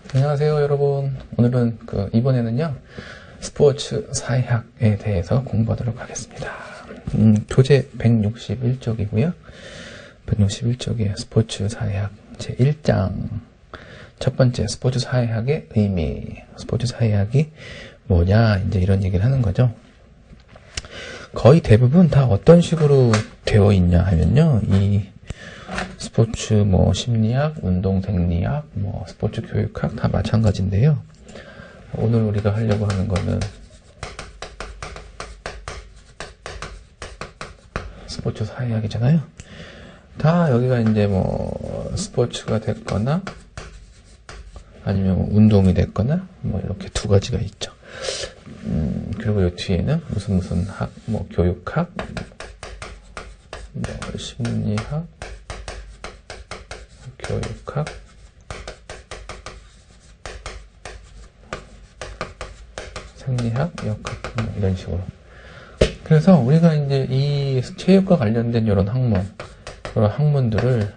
안녕하세요 여러분. 오늘은 이번에는요 스포츠 사회학에 대해서 공부하도록 하겠습니다. 교재 161쪽이고요 161쪽에 스포츠 사회학 제1장 첫 번째 스포츠 사회학의 의미. 스포츠 사회학이 뭐냐 이제 이런 얘기를 하는 거죠. 거의 대부분 다 어떤 식으로 되어 있냐 하면요, 이 스포츠 심리학, 운동 생리학, 스포츠 교육학 다 마찬가지인데요. 오늘 우리가 하려고 하는 거는 스포츠 사회학이잖아요. 다 여기가 이제 스포츠가 됐거나 아니면 운동이 됐거나 이렇게 두 가지가 있죠. 그리고 이 뒤에는 무슨 학, 교육학, 심리학, 교육학, 생리학, 역학, 이런 식으로. 그래서 우리가 이제 이 체육과 관련된 이런 학문들을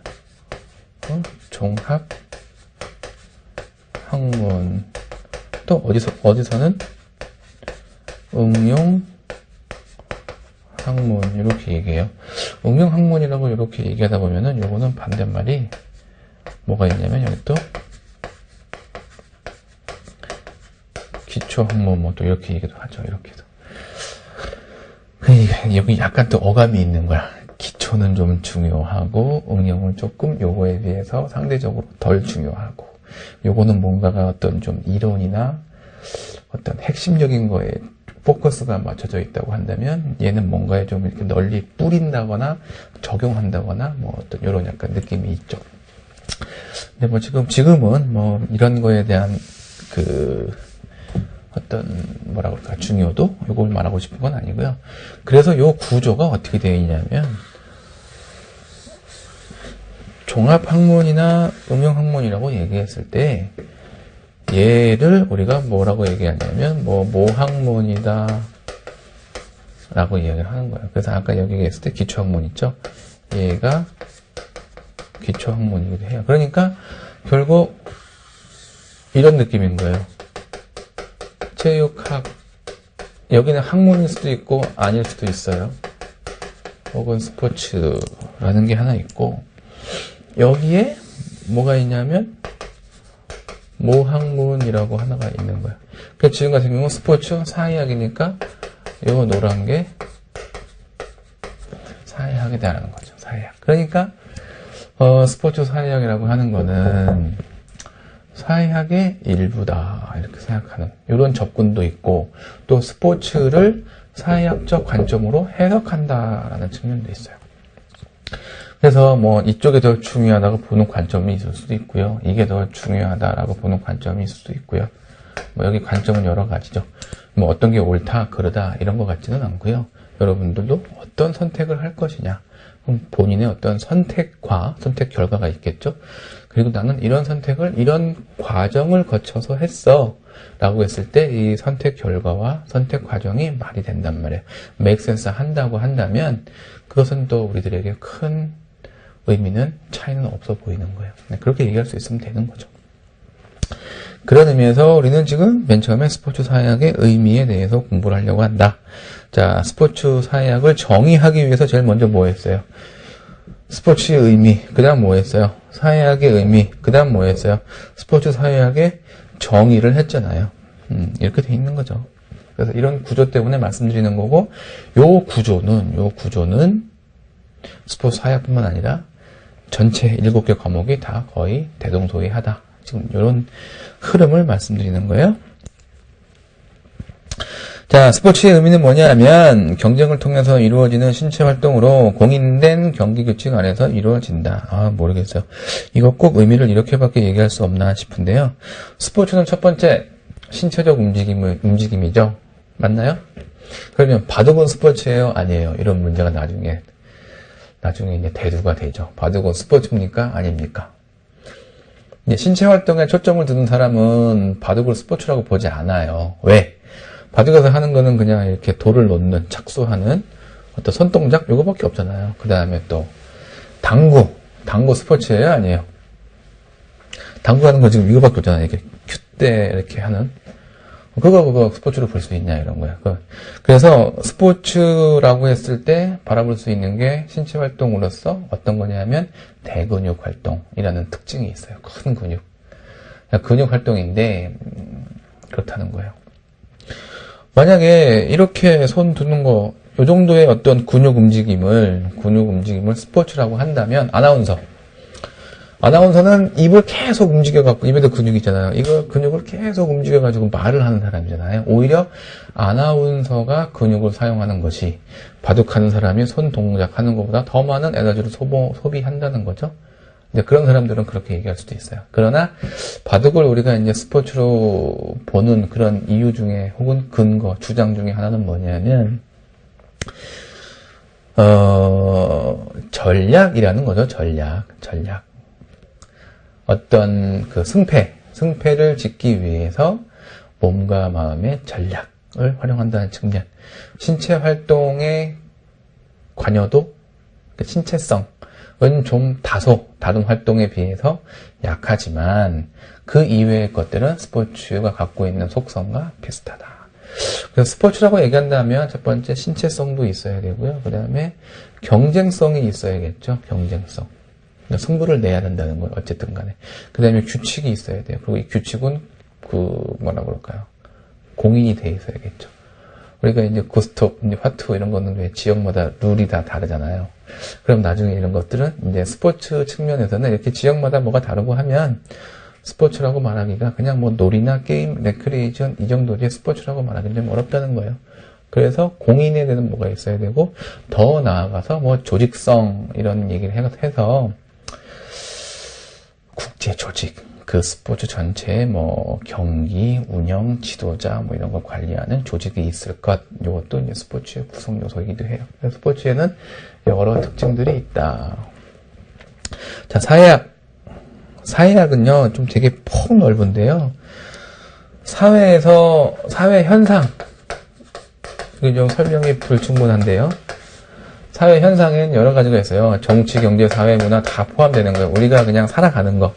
종합 학문, 또 어디서는 응용 학문 이렇게 얘기해요. 응용 학문이라고 이렇게 얘기하다 보면은 요거는 반대말이 뭐가 있냐면 여기 또 기초 학문 또 이렇게 얘기도 하죠. 이렇게도. 그러니까 여기 약간 또 어감이 있는 거야. 기초는 좀 중요하고 응용은 조금 요거에 비해서 상대적으로 덜 중요하고, 요거는 뭔가가 어떤 좀 이론이나 어떤 핵심적인 거에 포커스가 맞춰져 있다고 한다면 얘는 뭔가에 좀 이렇게 널리 뿌린다거나 적용한다거나 어떤 이런 약간 느낌이 있죠. 근데 지금은 이런 거에 대한 어떤 뭐라 그럴까 중요도 요걸 말하고 싶은 건 아니고요. 그래서 요 구조가 어떻게 되어 있냐면 종합학문이나 응용학문이라고 얘기했을 때 얘를 우리가 뭐라고 얘기하냐면 모학문이다 라고 이야기를 하는 거예요. 그래서 아까 여기 얘기했을 때 기초학문 있죠. 얘가 기초학문이기도 해요. 그러니까 결국 이런 느낌인 거예요. 체육학, 여기는 학문일 수도 있고 아닐 수도 있어요. 혹은 스포츠라는 게 하나 있고, 여기에 뭐가 있냐면 모학문이라고 하나가 있는 거예요. 그러니까 지금 같은 경우는 스포츠 사회학이니까 이거 노란 게 사회학에 대한 거죠. 사회학. 그러니까 스포츠 사회학이라고 하는 거는 사회학의 일부다 이렇게 생각하는 이런 접근도 있고, 또 스포츠를 사회학적 관점으로 해석한다라는 측면도 있어요. 그래서 이쪽에 더 중요하다고 보는 관점이 있을 수도 있고요. 이게 더 중요하다라고 보는 관점이 있을 수도 있고요. 여기 관점은 여러 가지죠. 어떤 게 옳다, 그러다 이런 것 같지는 않고요. 여러분들도 어떤 선택을 할 것이냐, 본인의 어떤 선택과 선택 결과가 있겠죠. 그리고 나는 이런 선택을 이런 과정을 거쳐서 했어 라고 했을 때 이 선택 결과와 선택 과정이 말이 된단 말이에요. make sense 한다고 한다면 그것은 또 우리들에게 큰 의미는 차이는 없어 보이는 거예요. 그렇게 얘기할 수 있으면 되는 거죠. 그런 의미에서 우리는 지금 맨 처음에 스포츠 사회학의 의미에 대해서 공부를 하려고 한다. 자, 스포츠 사회학을 정의하기 위해서 제일 먼저 뭐 했어요? 스포츠의 의미, 그 다음 뭐 했어요? 사회학의 의미, 그 다음 뭐 했어요? 스포츠 사회학의 정의를 했잖아요. 이렇게 돼 있는 거죠. 그래서 이런 구조 때문에 말씀드리는 거고, 요 구조는 스포츠 사회학뿐만 아니라 전체 7개 과목이 다 거의 대동소이하다. 지금 이런 흐름을 말씀드리는 거예요. 자, 스포츠의 의미는 뭐냐 하면 경쟁을 통해서 이루어지는 신체 활동으로 공인된 경기 규칙 안에서 이루어진다. 모르겠어요. 이거 꼭 의미를 이렇게밖에 얘기할 수 없나 싶은데요. 스포츠는 첫 번째 신체적 움직임이죠. 맞나요? 그러면 바둑은 스포츠예요? 아니에요? 이런 문제가 나중에 이제 대두가 되죠. 바둑은 스포츠입니까? 아닙니까? 이제 신체 활동에 초점을 두는 사람은 바둑을 스포츠라고 보지 않아요. 왜? 바둑에서 하는 거는 그냥 이렇게 돌을 놓는, 착수하는 어떤 손동작? 요거밖에 없잖아요. 그 다음에 또 당구 스포츠예요? 아니에요? 당구 하는 거 지금 이거밖에 없잖아요. 이렇게 큐대 이렇게 하는. 그거 스포츠로 볼 수 있냐, 이런 거야. 그래서 스포츠라고 했을 때 바라볼 수 있는 게 신체 활동으로서 어떤 거냐면 대근육 활동이라는 특징이 있어요. 큰 근육. 근육 활동인데, 그렇다는 거예요. 만약에 이렇게 손 두는 거, 요 정도의 어떤 근육 움직임을 스포츠라고 한다면, 아나운서는 입을 계속 움직여갖고, 입에도 근육이 있잖아요. 이거 근육을 계속 움직여가지고 말을 하는 사람이잖아요. 오히려 아나운서가 근육을 사용하는 것이 바둑하는 사람이 손 동작하는 것보다 더 많은 에너지를 소비한다는 거죠. 이제 그런 사람들은 그렇게 얘기할 수도 있어요. 그러나 바둑을 우리가 이제 스포츠로 보는 그런 이유 중에 혹은 근거, 주장 중에 하나는 뭐냐면, 전략이라는 거죠. 전략. 어떤 그 승패를 짓기 위해서 몸과 마음의 전략을 활용한다는 측면. 신체 활동의 관여도, 신체성은 좀 다른 활동에 비해서 약하지만 그 이외의 것들은 스포츠가 갖고 있는 속성과 비슷하다. 그래서 스포츠라고 얘기한다면 첫 번째 신체성도 있어야 되고요. 그 다음에 경쟁성이 있어야겠죠. 경쟁성. 승부를 내야 된다는 거예요. 어쨌든 간에. 그 다음에 규칙이 있어야 돼요. 그리고 이 규칙은 공인이 돼 있어야겠죠. 우리가 이제 고스톱, 화투 이런 거는 왜 지역마다 룰이 다 다르잖아요. 그럼 나중에 이런 것들은 이제 스포츠 측면에서는 이렇게 지역마다 뭐가 다르고 하면 스포츠라고 말하기가 그냥 뭐 놀이나 게임, 레크리에이션 이 정도지 스포츠라고 말하기는 좀 어렵다는 거예요. 그래서 공인에 대한 뭐가 있어야 되고 더 나아가서 뭐 조직성 이런 얘기를 해서 국제 조직, 그 스포츠 전체의 뭐 경기, 운영, 지도자 뭐 이런 거 관리하는 조직이 있을 것. 이것도 이제 스포츠의 구성 요소이기도 해요. 스포츠에는 여러 특징들이 있다. 자, 사회학은요 좀 되게 폭 넓은데요. 사회 현상, 이게 좀 설명이 불충분한데요. 사회 현상엔 여러 가지가 있어요. 정치, 경제, 사회, 문화 다 포함되는 거예요. 우리가 그냥 살아가는 거.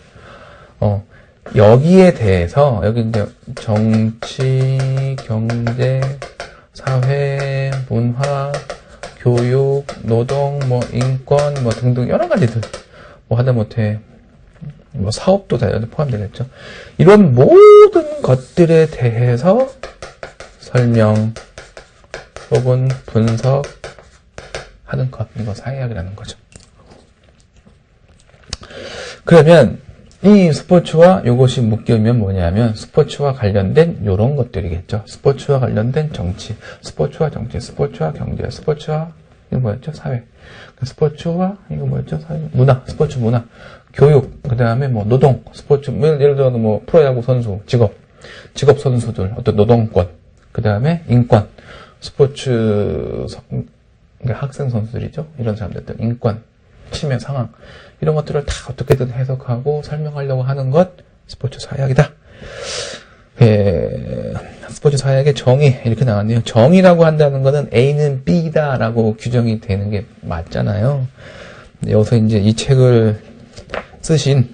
여기에 대해서, 여기 이제 정치, 경제, 사회, 문화, 교육, 노동, 뭐 인권, 뭐 등등 여러 가지들. 뭐 하다못해 뭐 사업도 다 포함되겠죠. 이런 모든 것들에 대해서 설명 혹은 분석하는 것, 이거 사회학이라는 거죠. 그러면 이 스포츠와 이것이 묶이면 뭐냐면 스포츠와 관련된 이런 것들이겠죠. 스포츠와 관련된 정치, 스포츠와 정치, 스포츠와 경제, 스포츠와 이거 뭐였죠? 사회. 스포츠와 이거 뭐였죠? 사회, 문화, 스포츠 문화, 교육, 그 다음에 뭐 노동, 스포츠, 예를 들어 뭐 프로야구 선수, 직업 선수들, 어떤 노동권, 그 다음에 인권, 스포츠 학생 선수들이죠. 이런 사람들, 인권, 침해 상황, 이런 것들을 다 어떻게든 해석하고 설명하려고 하는 것, 스포츠 사회학이다. 스포츠 사회학의 정의, 이렇게 나왔네요. 정의라고 한다는 거는 A는 B다라고 규정이 되는 게 맞잖아요. 여기서 이제 이 책을 쓰신